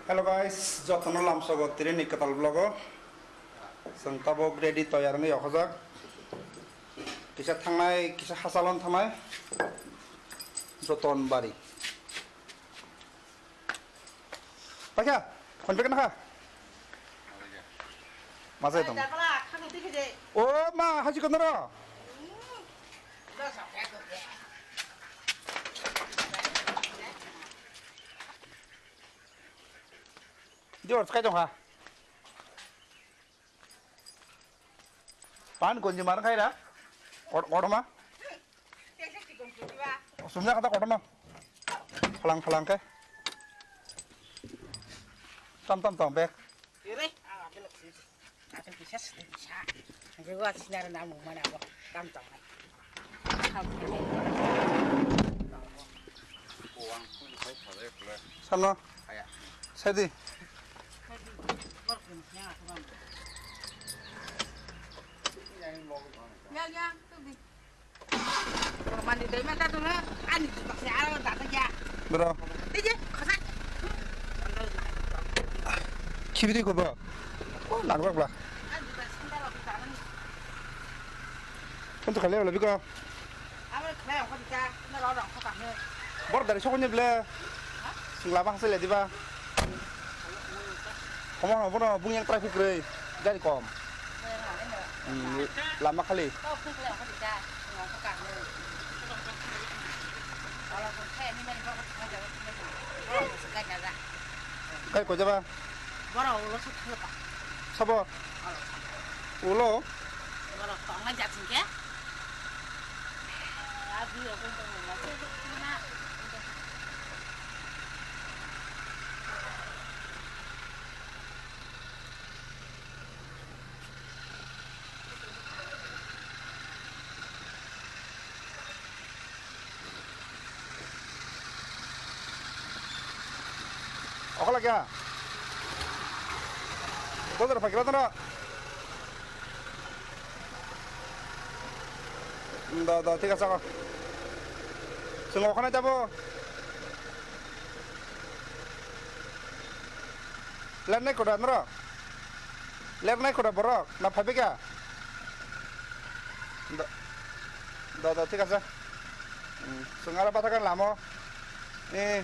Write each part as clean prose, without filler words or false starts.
Hello guys, jotono lamsogo tiri nikatal vlogo. Sang tabok ready toyar ngi yokojak. Kisa thangnai, kisa hasalon thangnai. Joton bari. Pakya, konpek na ka? Masa itu? Oh, ma haji konoro. Dia harus kacau ha. Pan kunci mana kaya dah? Kotor mah? Sebenarnya kata kotor mah. Pelang ke? Tam bek. Ini, belok sih. Akan bisa. Nanti gua sinar namu mana gua tam. Sama. Sedi. Ya, tuh di. Kalau mandi dari mana tuh lah? Ani pakai air tak saja. Bro. Iya, kasak. Kibidi ko ba? Oh, nagbak lah. Ani pas kita lo kita nih. Untuk kalian lebih ko. Apa kalian kok kita orang kok kami. Bor dari sokonya bela. Sing labang sele di ba. Kamu apa bung yang traffic re. Jadi kom. Lama kali. Kau pun kalian kok kita orang kok kami. Kalau kau kayak ini mana kau ada oh, segan ada. Kai ko jaba. Baru ulo suka apa? Sabo. Ulo. Baru kau ngajak sih ya? Abi aku tuh masih mana? Ako lagi ya. Kodar pakai apa dah, tiga saka. Sungguh kena jabo. Len naik kuda nero. Len naik kuda borok. Na papi kya? Dah, tiga saka. Sungguh apa kan lamo? Nih.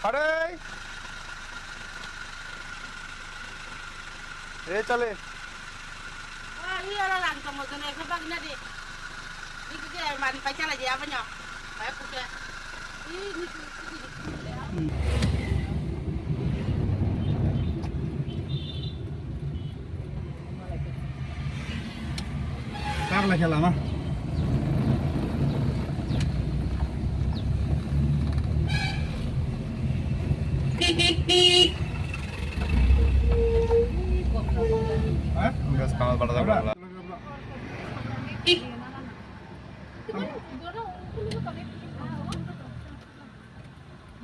Hai. Chale. Iya lah langsung mau kena sebab nanti. Ini kita mari pacar aja apa nyok? Saya punya. Ini. Kar lagi lama. Enggak sekali pada tabrak.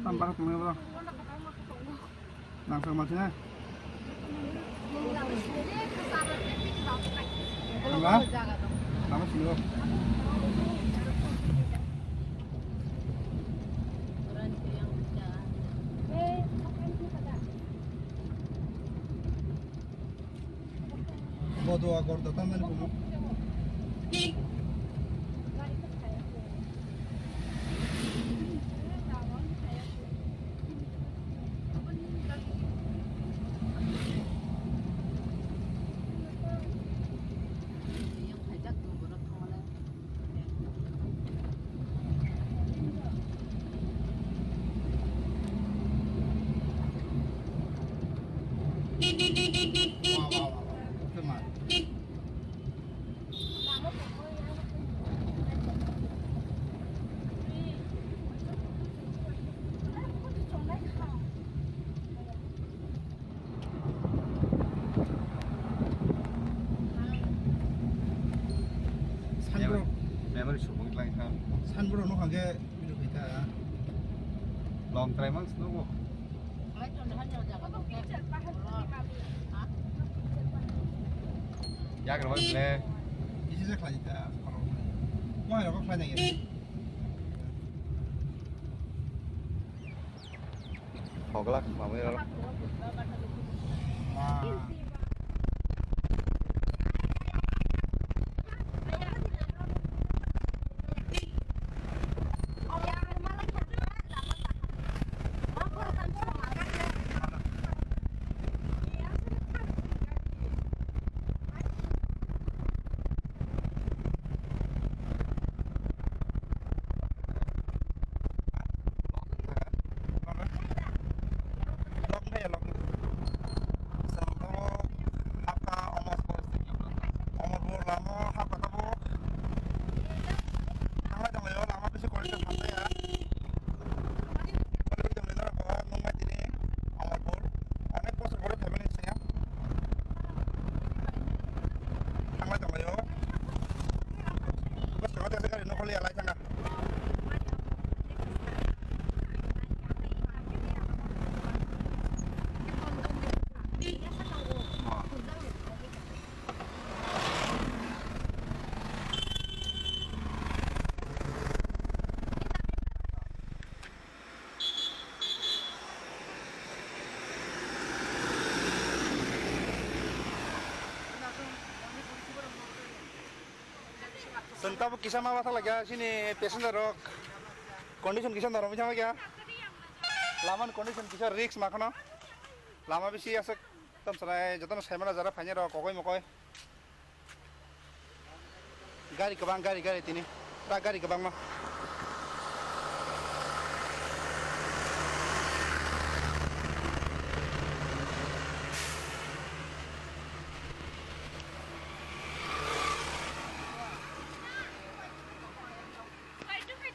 Tampak temen bro. Langsung masuknya. Enggak? Sama sih lo. Bodoh agor datang dari rumah. Memang suruh lagi kan. 산불로 녹하게 이렇게 있다. Long try mang snow. Ya kalau boleh. Isi saya kelajit ya. Mau ya kok kelajit ya? Hoglak, mami lah. Wah. Sentap kisah mah masalah lagi sini passenger rock condition kisah dorong macam apa ya? Laman condition kisah risk makna lama bisi asek tam serai jodoh saya mana zara fanya rock kokoi mokoi gari kebang gari tini tak gari kebang mah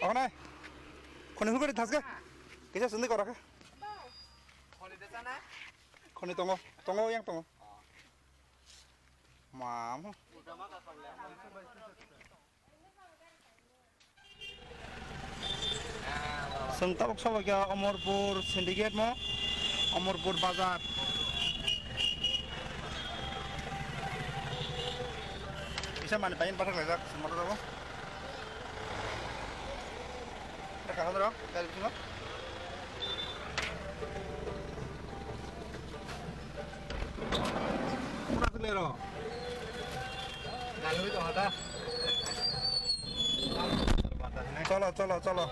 oh nai koni hukuri tas ke kisah sendi korak ke koni tongo yang tongo mam sentap sama kya Amarpur syndicate mo Amarpur bazar bisa mana pengen pasak lezak semua tu kakak dong dari sini murah selero Lalu itu ada. Cholo.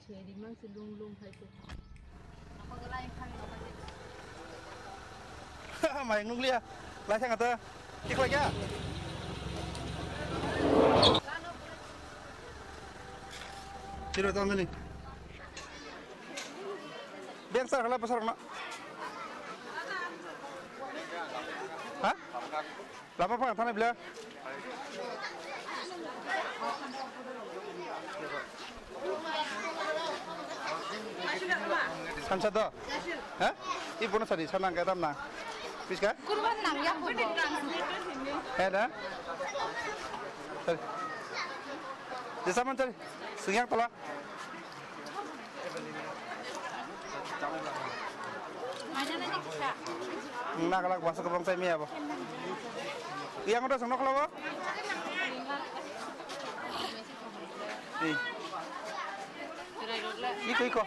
Jadi mang selung-lung itu. Apa lain kami Mày nung lia, lái sang ngata, kik lagi ya. Ciro tahun ini. Biar sar kalau pasar nak. Hah? Lapa apa tanah bila? Sansada. Hah? Ibu nak sari, sana kaya tam na. Piska? Kurban nang ya pun. Ada? Cari. Desa mana cari? Senyak tola. Ada lagi bisa. Nak kalau bahasa kebang saya apa? Yang udah senok kalau apa? Nih. Iko.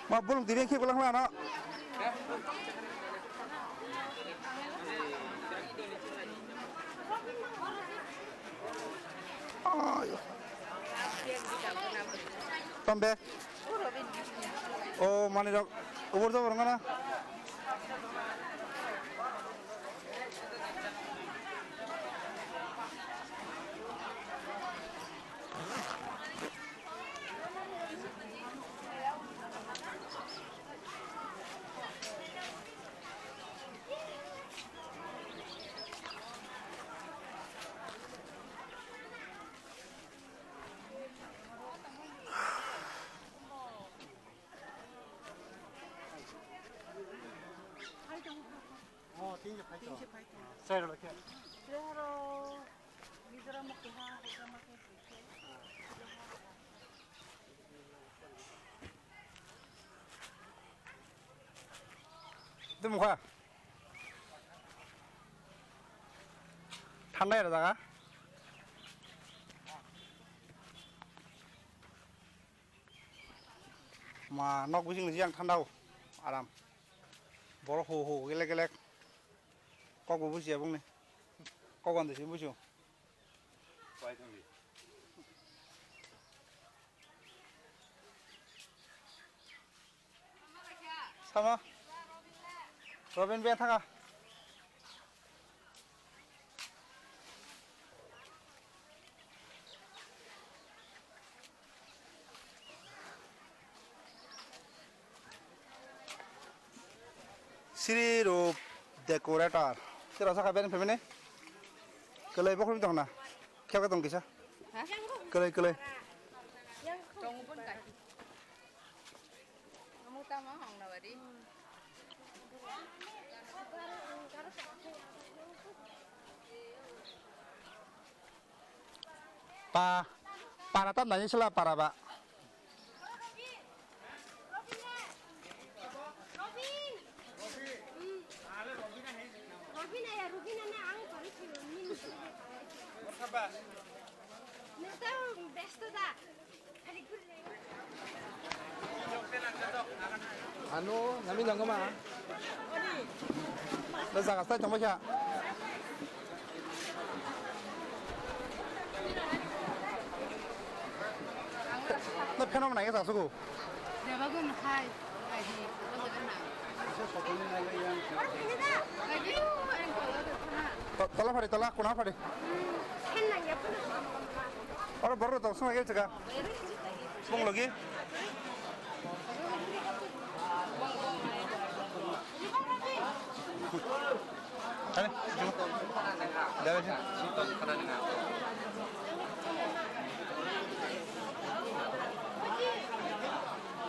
Ma belum diri ki pulang lah nak. Ayo. Tambe. Oh mana dah? Ubur tu orang mana? 사이로 이렇게. 그래로 미드라 먹게 하 그거 먹게 또 뭐야? ঠান্ডা এর জায়গা মা নক বুঝিং জিয়াং ঠান্ডাও আরাম বড় হো হো গেলে গেলে কগো বুঝিয়া বুংনি কগন দেছি বুঝিও সামা রবিন বিয়া থাকা Sirop decorator. Sira sa kaben femene. Kelai bokol dong na. Kya ka dong kisa? Kelai kelai. trong bên cạnh nó mua tao máu hồng nào vậy đi Para tam nanya sila para ba. Anu, nami lang ka ma. Nasa kasta chamo siya. 너 편하면 나게 사수고. 내가 그건 하이 아니 그거 되나 Tala pare tala kuna pare. Ora borro to suma gel jaga. Bong lagi. Ani, jom. Dah aja.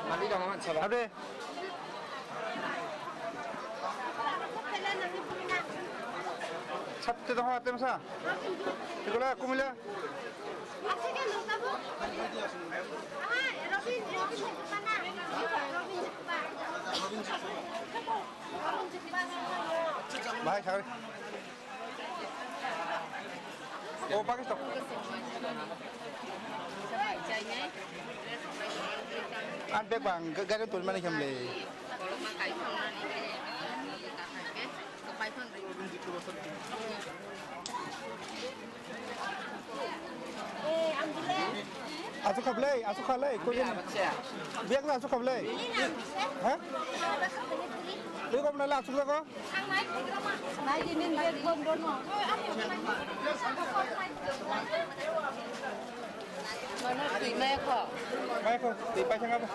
Mali dong amat sabar. Abre. ছাত্রে তো হওয়াতে মশা এগুলো কুমিল্লা ভাই খাবে ও পাকিস্তান আর বেগ বাং গাড়ি তুল মানে কেমলে kalau makai phone ni tak pakai ke python Asu kablay, asu kalay, ko yan. Biyak na asu kablay. Ha? Lu ko na la asu ko? Nai dinin bed bon don mo. Mana ti me ko. Mai ko, di pa changa ba?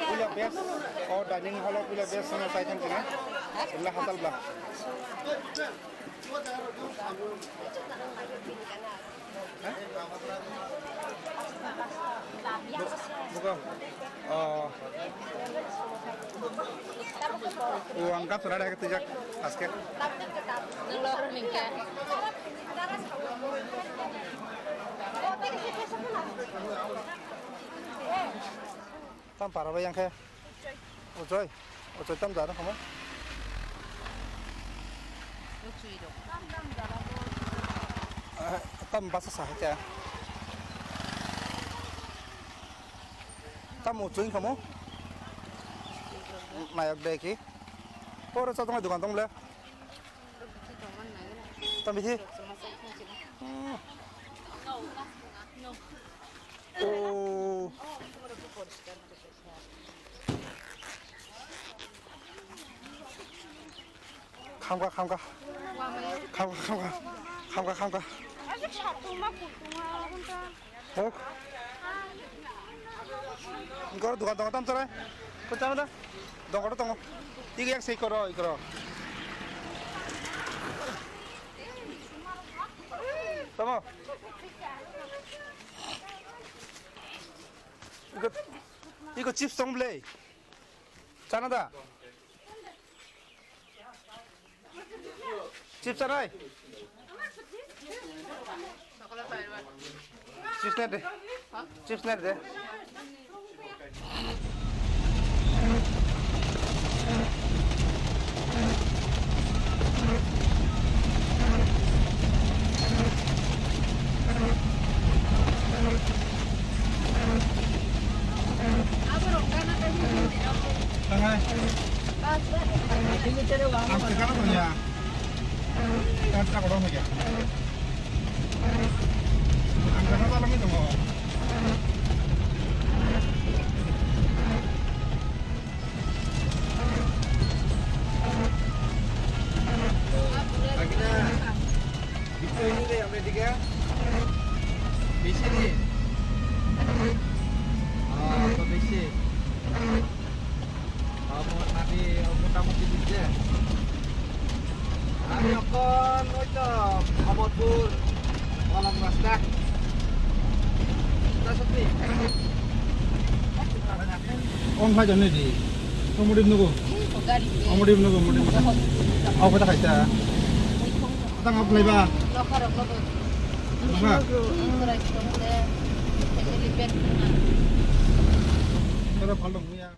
Pula bes, or dining hall pula bes sama sai thang kina. Pula hatal bla. Buka. Uang kap sudah ada ketujak asket. Ngelor ningke. Tam para bayang kaya. Ojoy, ojoy tam dah, kamu. Tam bahasa sahaja. Tam ojoy kamu. Naik deki. Orang satu nggak dukang tong le. Tam biji. Oh. 감가 감가 감가 감가 감가 감가 아직 자꾸만 고통아 혼자. 어? 이거 누가 땀 써라? 그 땀다. 너거로 똥. 이거 약 세이 걸어 이거. tamam. 이거 칩스 동블레이. 짜나다. Chips aray. Chips net deh. Chips net deh. Ang sekarang punya. Kan tak ada lagi. Ang sekarang lagi tu mau. Itu ini deh yang tiga. Bisi nih. Oh, apa bisi? Nanti motor-motor juga. Ani akan itu abot pun malam rasdak. Kita sepi. Om saja nih di. Kemudian nunggu. Kemudian nunggu. Aku tak kaca. Kita ngap leba. Apa? Kita palung ya.